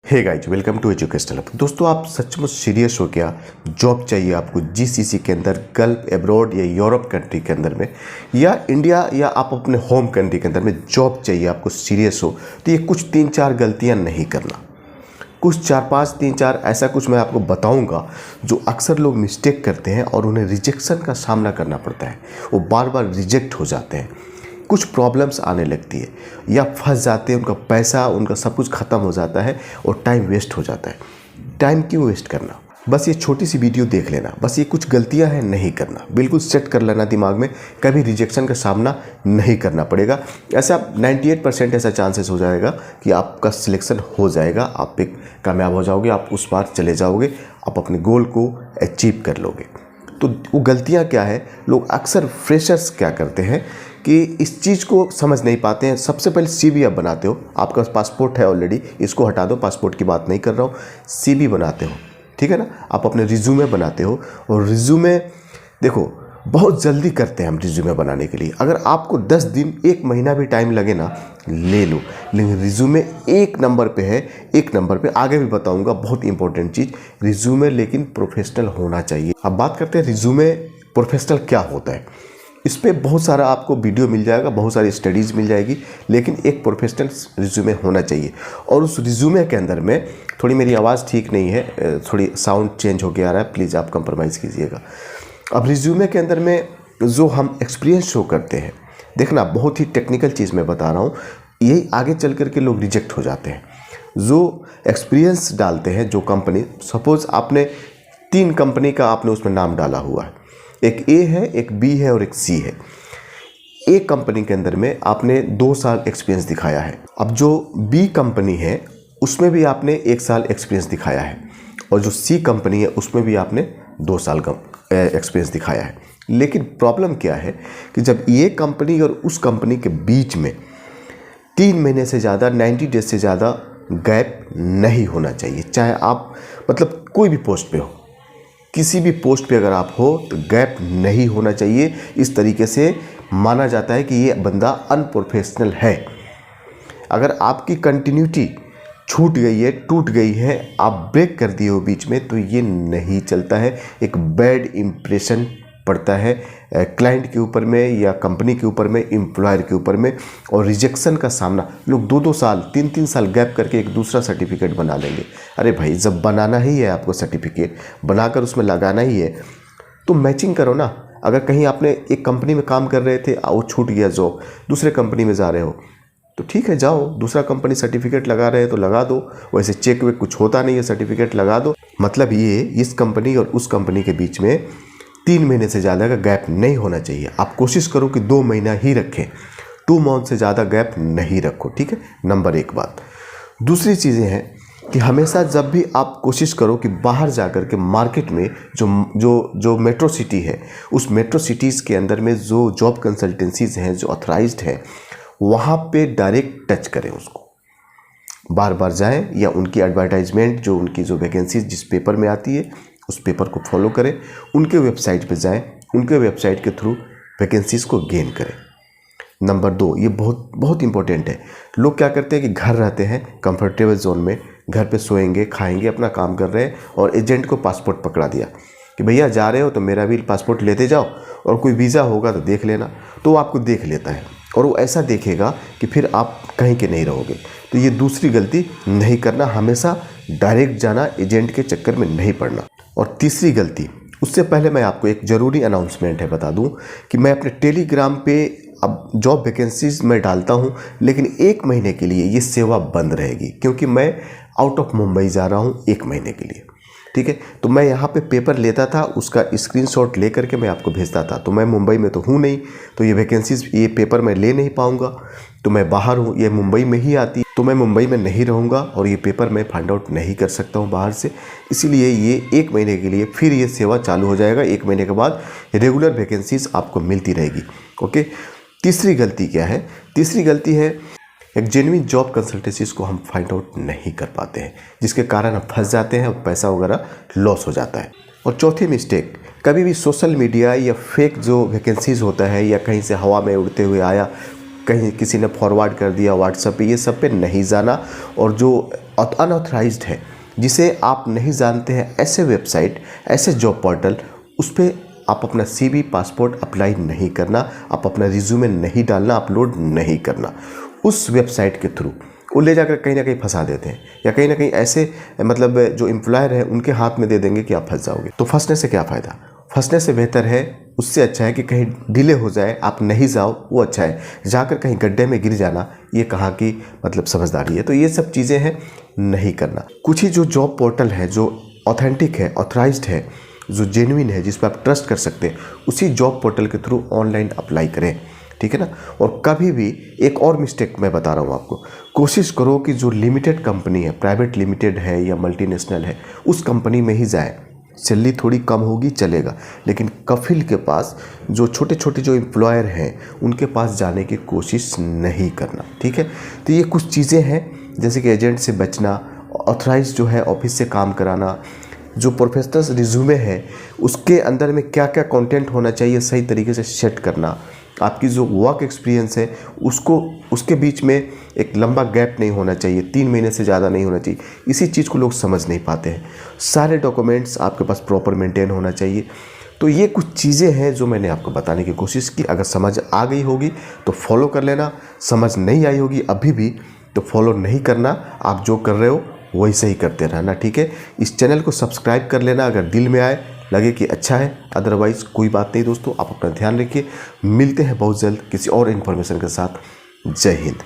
Hey guys, welcome to educational. दोस्तों, आप सचमुच सीरियस हो क्या? जॉब चाहिए आपको जीसीसी के अंदर, गल्फ, एब्रॉड या यूरोप कंट्री के अंदर में, या इंडिया या आप अपने होम कंट्री के अंदर में जॉब चाहिए आपको, सीरियस हो तो ये कुछ 3-4 गलतियां नहीं करना। कुछ 4-5 3-4 ऐसा कुछ मैं आपको बताऊंगा जो अक्सर लोग मिस्टेक करते हैं और उन्हें रिजेक्शन का सामना करना पड़ता है। वो बार बार रिजेक्ट हो जाते हैं, कुछ प्रॉब्लम्स आने लगती है या फंस जाते हैं, उनका पैसा, उनका सब कुछ ख़त्म हो जाता है और टाइम वेस्ट हो जाता है। टाइम क्यों वेस्ट करना? बस ये छोटी सी वीडियो देख लेना, बस ये कुछ गलतियां हैं, नहीं करना, बिल्कुल सेट कर लेना दिमाग में, कभी रिजेक्शन का सामना नहीं करना पड़ेगा। ऐसा 98% ऐसा चांसेस हो जाएगा कि आपका सिलेक्शन हो जाएगा, आप एक कामयाब हो जाओगे, आप उस पार चले जाओगे, आप अपने गोल को अचीव कर लोगे। तो वो गलतियाँ क्या है? लोग अक्सर फ्रेशर्स क्या करते हैं कि इस चीज़ को समझ नहीं पाते हैं। सबसे पहले सीवी आप बनाते हो, आपका पासपोर्ट है ऑलरेडी, इसको हटा दो, पासपोर्ट की बात नहीं कर रहा हूँ, सीवी बनाते हो, ठीक है ना? आप अपने रिज्यूमे बनाते हो और रिज्यूमे देखो बहुत जल्दी करते हैं हम रिज्यूमे बनाने के लिए। अगर आपको 10 दिन 1 महीना भी टाइम लगे ना, ले लो, लेकिन रिज्यूमे 1 नंबर पे है, 1 नंबर पे। आगे भी बताऊंगा, बहुत इंपॉर्टेंट चीज़, रिज्यूमे लेकिन प्रोफेशनल होना चाहिए। अब बात करते हैं रिज्यूमे प्रोफेशनल क्या होता है। इस पर बहुत सारा आपको वीडियो मिल जाएगा, बहुत सारी स्टडीज़ मिल जाएगी, लेकिन एक प्रोफेशनल रिज्यूमे होना चाहिए। और उस रिज्यूमे के अंदर में, थोड़ी मेरी आवाज़ ठीक नहीं है, थोड़ी साउंड चेंज हो गया आ रहा है, प्लीज़ आप कंप्रोमाइज़ कीजिएगा। अब रिज्यूमे के अंदर में जो हम एक्सपीरियंस शो करते हैं, देखना बहुत ही टेक्निकल चीज़ मैं बता रहा हूँ, यही आगे चल करके लोग रिजेक्ट हो जाते हैं। जो एक्सपीरियंस डालते हैं, जो कंपनी, सपोज़ आपने 3 कंपनी का आपने उसमें नाम डाला हुआ है, एक ए है, एक बी है और एक सी है। ए कंपनी के अंदर में आपने 2 साल एक्सपीरियंस दिखाया है। अब जो बी कंपनी है उसमें भी आपने 1 साल एक्सपीरियंस दिखाया है, और जो सी कंपनी है उसमें भी आपने 2 साल का एक्सपीरियंस दिखाया है। लेकिन प्रॉब्लम क्या है कि जब ये कंपनी और उस कंपनी के बीच में 3 महीने से ज़्यादा, 90 डेज से ज़्यादा गैप नहीं होना चाहिए। चाहे आप मतलब कोई भी पोस्ट पे हो, किसी भी पोस्ट पे अगर आप हो तो गैप नहीं होना चाहिए। इस तरीके से माना जाता है कि ये बंदा अनप्रोफेशनल है। अगर आपकी कंटिन्यूटी छूट गई है, टूट गई है, आप ब्रेक कर दिए हो बीच में, तो ये नहीं चलता है। एक बैड इम्प्रेशन पड़ता है क्लाइंट के ऊपर में या कंपनी के ऊपर में, एम्प्लॉयर के ऊपर में, और रिजेक्शन का सामना। लोग 2-2 साल, 3-3 साल गैप करके एक दूसरा सर्टिफिकेट बना लेंगे। अरे भाई, जब बनाना ही है आपको, सर्टिफिकेट बनाकर उसमें लगाना ही है, तो मैचिंग करो ना। अगर कहीं आपने एक कंपनी में काम कर रहे थे, वो छूट गया जॉब, दूसरे कंपनी में जा रहे हो, तो ठीक है, जाओ, दूसरा कंपनी सर्टिफिकेट लगा रहे हैं तो लगा दो। वैसे चेक वेक कुछ होता नहीं है, सर्टिफिकेट लगा दो। मतलब ये, इस कंपनी और उस कंपनी के बीच में 3 महीने से ज़्यादा का गैप नहीं होना चाहिए। आप कोशिश करो कि 2 महीना ही रखें, 2 मंथ से ज़्यादा गैप नहीं रखो, ठीक है? नंबर 1 बात। दूसरी चीज़ें हैं कि हमेशा जब भी आप कोशिश करो कि बाहर जाकर के मार्केट में जो मेट्रो सिटी है, उस मेट्रो सिटीज़ के अंदर में जो जॉब कंसल्टेंसीज हैं, जो ऑथराइज्ड हैं, वहाँ पे डायरेक्ट टच करें उसको। बार बार जाएं, या उनकी एडवर्टाइजमेंट, जो उनकी जो वैकेंसीज जिस पेपर में आती है, उस पेपर को फॉलो करें, उनके वेबसाइट पे जाएं, उनके वेबसाइट के थ्रू वैकेंसीज को गेन करें। नंबर 2, ये बहुत बहुत इंपॉर्टेंट है। लोग क्या करते हैं कि घर रहते हैं कंफर्टेबल जोन में, घर पे सोएंगे, खाएंगे, अपना काम कर रहे हैं, और एजेंट को पासपोर्ट पकड़ा दिया कि भैया जा रहे हो तो मेरा भी पासपोर्ट लेते जाओ, और कोई वीज़ा होगा तो देख लेना। तो वो आपको देख लेता है, और वो ऐसा देखेगा कि फिर आप कहीं के नहीं रहोगे। तो ये दूसरी गलती नहीं करना, हमेशा डायरेक्ट जाना, एजेंट के चक्कर में नहीं पड़ना। और तीसरी गलती, उससे पहले मैं आपको एक ज़रूरी अनाउंसमेंट है, बता दूं कि मैं अपने टेलीग्राम पे अब जॉब वैकेंसीज में डालता हूं, लेकिन 1 महीने के लिए ये सेवा बंद रहेगी, क्योंकि मैं आउट ऑफ मुंबई जा रहा हूं 1 महीने के लिए, ठीक है? तो मैं यहाँ पे पेपर लेता था, उसका स्क्रीनशॉट ले करके मैं आपको भेजता था। तो मैं मुंबई में तो हूँ नहीं, तो ये वैकेंसीज, ये पेपर मैं ले नहीं पाऊँगा। तो मैं बाहर हूँ, ये मुंबई में ही आती, तो मैं मुंबई में नहीं रहूँगा, और ये पेपर मैं फाइंड आउट नहीं कर सकता हूँ बाहर से। इसीलिए ये 1 महीने के लिए फिर ये सेवा चालू हो जाएगा। 1 महीने के बाद रेगुलर वैकेंसीज आपको मिलती रहेगी, ओके? तीसरी गलती क्या है? तीसरी गलती है, एक जेन्युइन जॉब कंसल्टेंसीज को हम फाइंड आउट नहीं कर पाते हैं, जिसके कारण हम फंस जाते हैं और पैसा वगैरह लॉस हो जाता है। और चौथी मिस्टेक, कभी भी सोशल मीडिया या फेक जो वैकेंसीज होता है, या कहीं से हवा में उड़ते हुए आया, कहीं किसी ने फॉरवर्ड कर दिया व्हाट्सएप पे, ये सब पे नहीं जाना। और जो अनऑथराइज्ड है, जिसे आप नहीं जानते हैं, ऐसे वेबसाइट, ऐसे जॉब पोर्टल, उस पर आप अपना CV, पासपोर्ट अप्लाई नहीं करना, आप अपना रिज्यूमे नहीं डालना, अपलोड नहीं करना। उस वेबसाइट के थ्रू वो ले जाकर कहीं ना कहीं फंसा देते हैं, या कहीं ना कहीं ऐसे मतलब जो एम्प्लॉयर है उनके हाथ में दे देंगे कि आप फंस जाओगे। तो फंसने से क्या फ़ायदा? फंसने से बेहतर है, उससे अच्छा है कि कहीं डिले हो जाए, आप नहीं जाओ, वो अच्छा है। जाकर कहीं गड्ढे में गिर जाना, ये कहाँ की मतलब समझदारी है? तो ये सब चीज़ें हैं, नहीं करना। कुछ ही जो जॉब पोर्टल है जो ऑथेंटिक है, ऑथराइज्ड है, जो जेन्युइन है, जिस पर आप ट्रस्ट कर सकते हैं, उसी जॉब पोर्टल के थ्रू ऑनलाइन अप्लाई करें, ठीक है ना। और कभी भी एक और मिस्टेक मैं बता रहा हूँ आपको, कोशिश करो कि जो लिमिटेड कंपनी है, प्राइवेट लिमिटेड है या मल्टीनेशनल है, उस कंपनी में ही जाए। सैलरी थोड़ी कम होगी चलेगा, लेकिन कफिल के पास जो छोटे छोटे जो एम्प्लॉयर हैं उनके पास जाने की कोशिश नहीं करना, ठीक है। तो ये कुछ चीज़ें हैं, जैसे कि एजेंट से बचना, ऑथराइज जो है ऑफिस से काम कराना, जो प्रोफेशनल रिज्यूमे है उसके अंदर में क्या क्या कंटेंट होना चाहिए सही तरीके से सेट करना, आपकी जो वर्क एक्सपीरियंस है उसको, उसके बीच में एक लंबा गैप नहीं होना चाहिए, 3 महीने से ज़्यादा नहीं होना चाहिए। इसी चीज़ को लोग समझ नहीं पाते हैं। सारे डॉक्यूमेंट्स आपके पास प्रॉपर मेंटेन होना चाहिए। तो ये कुछ चीज़ें हैं जो मैंने आपको बताने की कोशिश की। अगर समझ आ गई होगी तो फॉलो कर लेना, समझ नहीं आई होगी अभी भी तो फॉलो नहीं करना, आप जो कर रहे हो वही सही करते रहना, ठीक है। इस चैनल को सब्सक्राइब कर लेना अगर दिल में आए, लगे कि अच्छा है, अदरवाइज़ कोई बात नहीं दोस्तों। आप अपना ध्यान रखिए, मिलते हैं बहुत जल्द किसी और इन्फॉर्मेशन के साथ। जय हिंद।